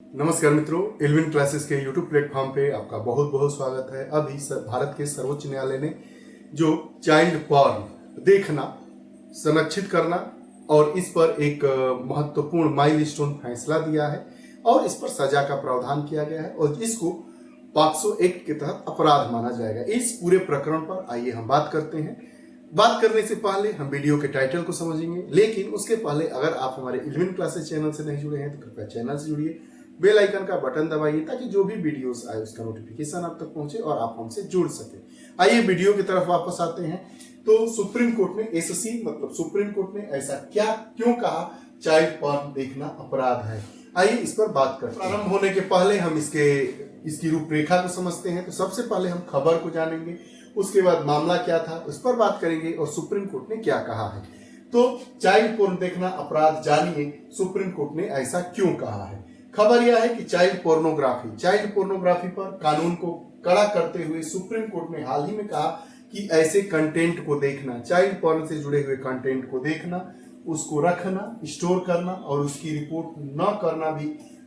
नमस्कार मित्रों, Alvin classes के यूट्यूब प्लेटफॉर्म पे आपका बहुत बहुत स्वागत है। अभी भारत के सर्वोच्च न्यायालय ने जो चाइल्ड पॉर्न देखना, संरक्षित करना और इस पर एक महत्वपूर्ण माइलस्टोन फैसला दिया है और इस पर सजा का प्रावधान किया गया है और इसको पॉक्सो एक्ट के तहत अपराध माना जाएगा। इस पूरे प्रकरण पर आइए हम बात करते हैं। बात करने से पहले हम वीडियो के टाइटल को समझेंगे, लेकिन उसके पहले अगर आप हमारे एल्विन क्लासेस चैनल से नहीं जुड़े हैं तो कृपया चैनल से जुड़िए, बेल आइकन का बटन दबाइए ताकि जो भी वीडियोस आए उसका नोटिफिकेशन आप तक पहुंचे और आप हमसे जुड़ सके। आइए वीडियो की तरफ वापस आते हैं। तो सुप्रीम कोर्ट ने एससी मतलब सुप्रीम कोर्ट ने ऐसा क्यों कहा चाइल्ड पॉर्न देखना अपराध है, आइए इस पर बात करते हैं। प्रारंभ होने के पहले हम इसकी रूपरेखा को समझते हैं। तो सबसे पहले हम खबर को जानेंगे, उसके बाद मामला क्या था उस पर बात करेंगे और सुप्रीम कोर्ट ने क्या कहा है। तो चाइल्ड पोर्न देखना अपराध, जानिए सुप्रीम कोर्ट ने ऐसा क्यों कहा है। खबर यह है कि चाइल्ड पोर्नोग्राफी पर कानून को कड़ा करते हुए सुप्रीम कोर्ट ने हाल ही में कहा कि ऐसे कंटेंट को देखना, चाइल्ड पोर्न से जुड़े हुए कंटेंट को देखना, उसको रखना, स्टोर करना और उसकी रिपोर्ट न करना भी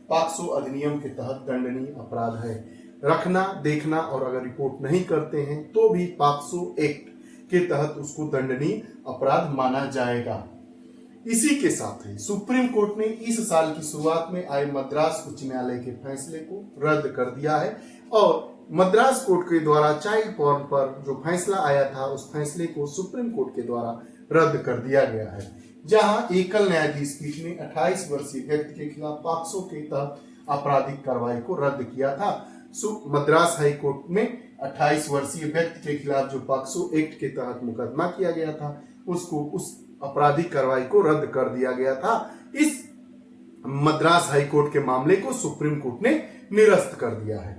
पॉक्सो अधिनियम के तहत दंडनीय अपराध है। रखना, देखना और अगर रिपोर्ट नहीं करते हैं तो भी पॉक्सो एक्ट के तहत उसको दंडनीय अपराध माना जाएगा। इसी के साथ ही सुप्रीम कोर्ट ने इस साल की शुरुआत में आए मद्रास उच्च न्यायालय के फैसले को रद्द कर दिया है और मद्रास कोर्ट के द्वारा चाइल्ड पॉर्न पर जो फैसला आया था उस फैसले को सुप्रीम कोर्ट के द्वारा रद्द कर दिया गया है, जहां एकल न्यायाधीश पीठ ने 28 वर्षीय व्यक्ति के खिलाफ पॉक्सो के तहत आपराधिक कार्रवाई को रद्द किया था। मद्रास हाई कोर्ट में 28 वर्षीय व्यक्ति के खिलाफ जो पॉक्सो एक्ट के तहत मुकदमा किया गया था उसको उस आपराधिक कार्रवाई को रद्द कर दिया गया था। इस मद्रास हाई कोर्ट के मामले को सुप्रीम कोर्ट ने निरस्त कर दिया है।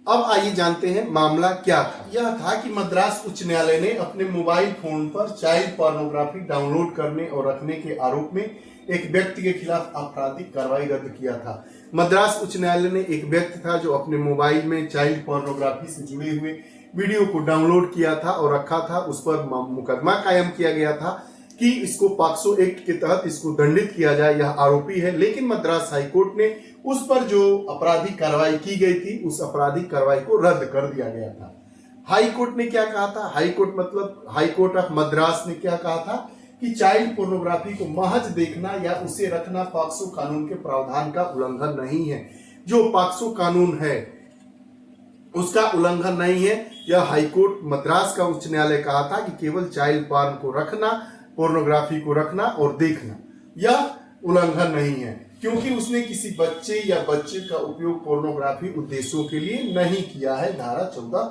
अब आइए जानते हैं मामला क्या था। यह था कि मद्रास उच्च न्यायालय ने अपने मोबाइल फोन पर चाइल्ड पोर्नोग्राफी डाउनलोड करने और रखने के आरोप में एक व्यक्ति के खिलाफ आपराधिक कार्रवाई रद्द किया था। मद्रास उच्च न्यायालय ने एक व्यक्ति था जो अपने मोबाइल में चाइल्ड पोर्नोग्राफी से जुड़े हुए वीडियो को डाउनलोड किया था और रखा था, उस पर मुकदमा कायम किया गया था कि इसको पॉक्सो एक्ट के तहत इसको दंडित किया जाए, यह आरोपी है। लेकिन मद्रास हाई कोर्ट ने उस पर जो आपराधिक कार्रवाई की गई थी उस आपराधिक कार्रवाई को रद्द कर दिया गया था। हाई कोर्ट ने क्या कहा था, हाई कोर्ट मतलब हाई कोर्ट ऑफ मद्रास ने क्या कहा था कि चाइल्ड पोर्नोग्राफी को महज देखना या उसे रखना पॉक्सो कानून के प्रावधान का उल्लंघन नहीं है। जो पॉक्सो कानून है उसका उल्लंघन नहीं है। यह हाई कोर्ट मद्रास का उच्च न्यायालय कहा था कि केवल चाइल्ड पॉर्न को रखना, पोर्नोग्राफी को रखना और देखना यह उल्लंघन नहीं है, क्योंकि उसने किसी बच्चे या बच्चे का उपयोग पोर्नोग्राफी उद्देश्यों के लिए नहीं किया है। धारा 14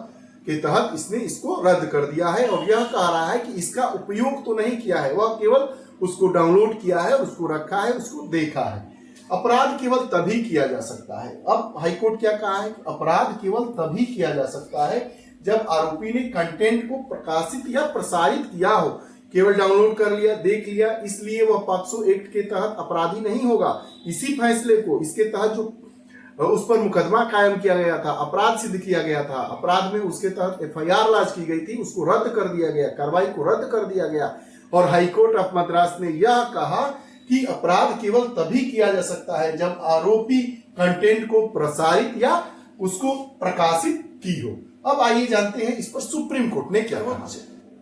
के तहत इसने इसको रद्द कर दिया है और यह कह रहा है कि इसका उपयोग तो नहीं किया है, वह केवल उसको डाउनलोड किया है, उसको रखा है, उसको देखा है। अपराध केवल तभी किया जा सकता है। अब हाईकोर्ट क्या कहा है, अपराध केवल तभी किया जा सकता है जब आरोपी ने कंटेंट को प्रकाशित या प्रसारित किया हो। केवल डाउनलोड कर लिया, देख लिया, इसलिए वह पॉक्सो एक्ट के तहत अपराधी नहीं होगा। इसी फैसले को, इसके तहत जो उस पर मुकदमा कायम किया गया था, अपराध सिद्ध किया गया था, अपराध में उसके तहत एफआईआर लॉन्च की गई थी, उसको रद्द कर दिया गया, कार्रवाई को रद्द कर दिया गया। और हाईकोर्ट ऑफ मद्रास ने यह कहा कि अपराध केवल तभी किया जा सकता है जब आरोपी कंटेंट को प्रसारित या उसको प्रकाशित की हो। अब आइए जानते हैं इस पर सुप्रीम कोर्ट ने क्या कहा।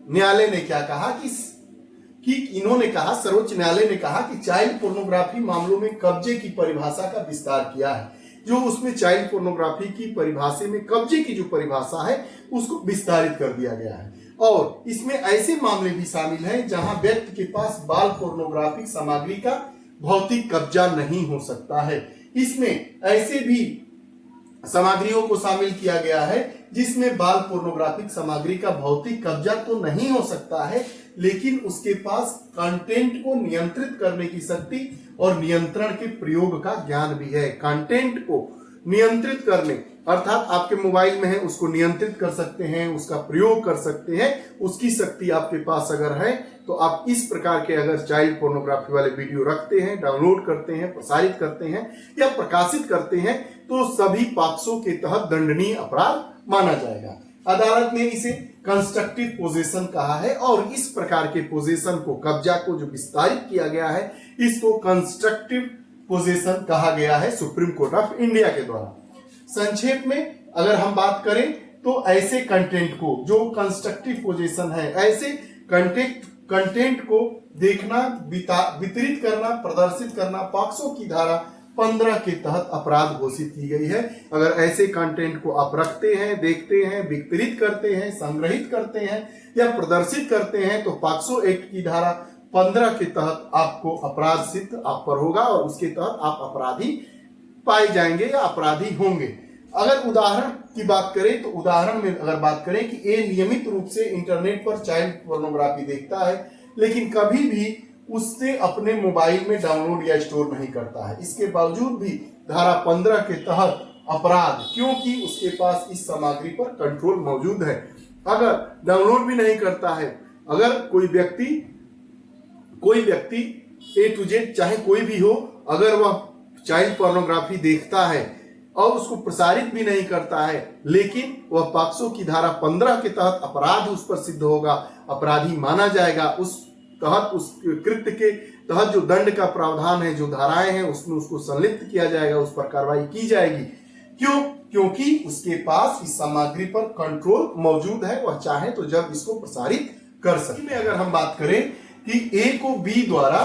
न्यायालय ने क्या कहा कि इन्होंने कहा, सर्वोच्च न्यायालय ने कहा कि चाइल्ड पोर्नोग्राफी मामलों में कब्जे की परिभाषा का विस्तार किया है। जो उसमें चाइल्ड पोर्नोग्राफी की परिभाषा में कब्जे की जो परिभाषा है उसको विस्तारित कर दिया गया है और इसमें ऐसे मामले भी शामिल हैं जहां व्यक्ति के पास बाल पोर्नोग्राफिक सामग्री का भौतिक कब्जा नहीं हो सकता है। इसमें ऐसे भी सामग्रियों को शामिल किया गया है जिसमें बाल पोर्नोग्राफिक सामग्री का भौतिक कब्जा तो नहीं हो सकता है, लेकिन उसके पास कंटेंट को नियंत्रित करने की शक्ति और नियंत्रण के प्रयोग का ज्ञान भी है। कंटेंट को नियंत्रित करने अर्थात आपके मोबाइल में है, उसको नियंत्रित कर सकते हैं, उसका प्रयोग कर सकते हैं, उसकी शक्ति आपके पास अगर है तो आप इस प्रकार के अगर चाइल्ड पोर्नोग्राफी वाले वीडियो रखते हैं, डाउनलोड करते हैं, प्रसारित करते हैं या प्रकाशित करते हैं तो सभी पॉक्सो के तहत दंडनीय अपराध माना जाएगा। अदालत ने इसे कंस्ट्रक्टिव पोजेशन कहा है और इस प्रकार के पोजेशन को, कब्जा को जो विस्तारित किया गया है, इसको कंस्ट्रक्टिव पोजीशन कहा गया है सुप्रीम कोर्ट ऑफ इंडिया के द्वारा। संक्षेप में अगर हम बात करें तो ऐसे कंटेंट को जो कंस्ट्रक्टिव पोजीशन है, ऐसे कंटेंट को देखना, वितरित करना, प्रदर्शित करना पॉक्सो की धारा 15 के तहत अपराध घोषित की गई है। अगर ऐसे कंटेंट को आप रखते हैं, देखते हैं, वितरित करते हैं, संग्रहित करते हैं या प्रदर्शित करते हैं तो पॉक्सो एक्ट की धारा 15 के तहत आपको अपराध सिद्ध आप पर होगा और उसके तहत आप अपराधी पाए जाएंगे या अपराधी होंगे। अगर उदाहरण की बात करें तो उदाहरण में अगर बात करें कि ये नियमित रूप से इंटरनेट पर चाइल्ड पोर्नोग्राफी देखता है लेकिन कभी भी उससे अपने मोबाइल में डाउनलोड या स्टोर नहीं करता है, इसके बावजूद भी धारा 15 के तहत अपराध, क्योंकि उसके पास इस सामग्री पर कंट्रोल मौजूद है। अगर डाउनलोड भी नहीं करता है, अगर कोई व्यक्ति ए टू जेड चाहे कोई भी हो, अगर वह चाइल्ड पोर्नोग्राफी देखता है और उसको प्रसारित भी नहीं करता है लेकिन वह पॉक्सो की धारा 15 के तहत अपराध उस पर सिद्ध होगा, अपराधी माना जाएगा। उस तहत उस कृत्य के तहत जो दंड का प्रावधान है, जो धाराएं हैं, उसमें उसको संलिप्त किया जाएगा, उस पर कार्रवाई की जाएगी। क्यों? क्योंकि उसके पास इस सामग्री पर कंट्रोल मौजूद है, वह चाहे तो जब इसको प्रसारित कर सकते। अगर हम बात करें कि ए को बी द्वारा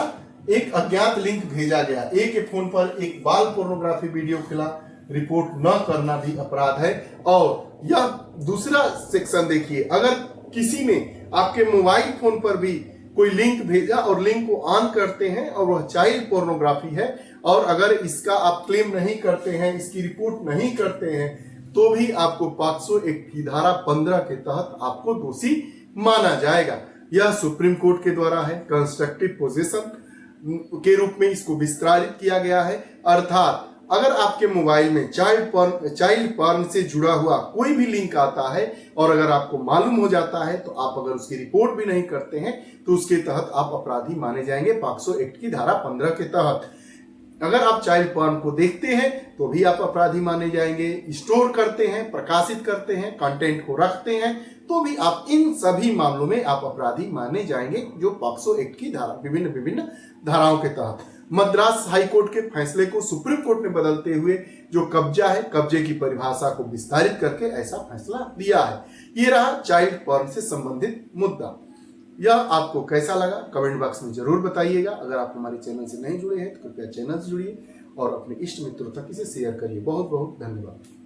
एक अज्ञात लिंक भेजा गया, ए के फोन पर एक बाल पोर्नोग्राफी वीडियो खुला, रिपोर्ट न करना भी अपराध है। और यह दूसरा सेक्शन देखिए, अगर किसी ने आपके मोबाइल फोन पर भी कोई लिंक भेजा और लिंक को ऑन करते हैं और वह चाइल्ड पोर्नोग्राफी है और अगर इसका आप क्लेम नहीं करते हैं, इसकी रिपोर्ट नहीं करते हैं तो भी आपको पॉक्सो एक्ट की धारा 15 के तहत आपको दोषी माना जाएगा। यह सुप्रीम कोर्ट के द्वारा है, कंस्ट्रक्टिव पोजीशन के रूप में इसको विस्तारित किया गया है। अर्थात अगर आपके मोबाइल में चाइल्ड पॉर्न से जुड़ा हुआ कोई भी लिंक आता है और अगर आपको मालूम हो जाता है तो आप अगर उसकी रिपोर्ट भी नहीं करते हैं तो उसके तहत आप अपराधी माने जाएंगे पॉक्सो एक्ट की धारा 15 के तहत। अगर आप चाइल्ड पॉर्न को देखते हैं तो भी आप अपराधी माने जाएंगे, स्टोर करते हैं, प्रकाशित करते हैं, कंटेंट को रखते हैं तो भी आप इन सभी मामलों में आप अपराधी माने जाएंगे जो पॉक्सो एक्ट की धारा विभिन्न धाराओं के तहत। मद्रास हाई कोर्ट के फैसले को सुप्रीम कोर्ट ने बदलते हुए जो कब्जा है, कब्जे की परिभाषा को विस्तारित करके ऐसा फैसला दिया है। ये रहा चाइल्ड पॉर्न से संबंधित मुद्दा। यह आपको कैसा लगा कमेंट बॉक्स में जरूर बताइएगा। अगर आप हमारे चैनल से नहीं जुड़े हैं तो कृपया चैनल से जुड़िए और अपने इष्ट मित्रों तक इसे शेयर करिए। बहुत बहुत धन्यवाद।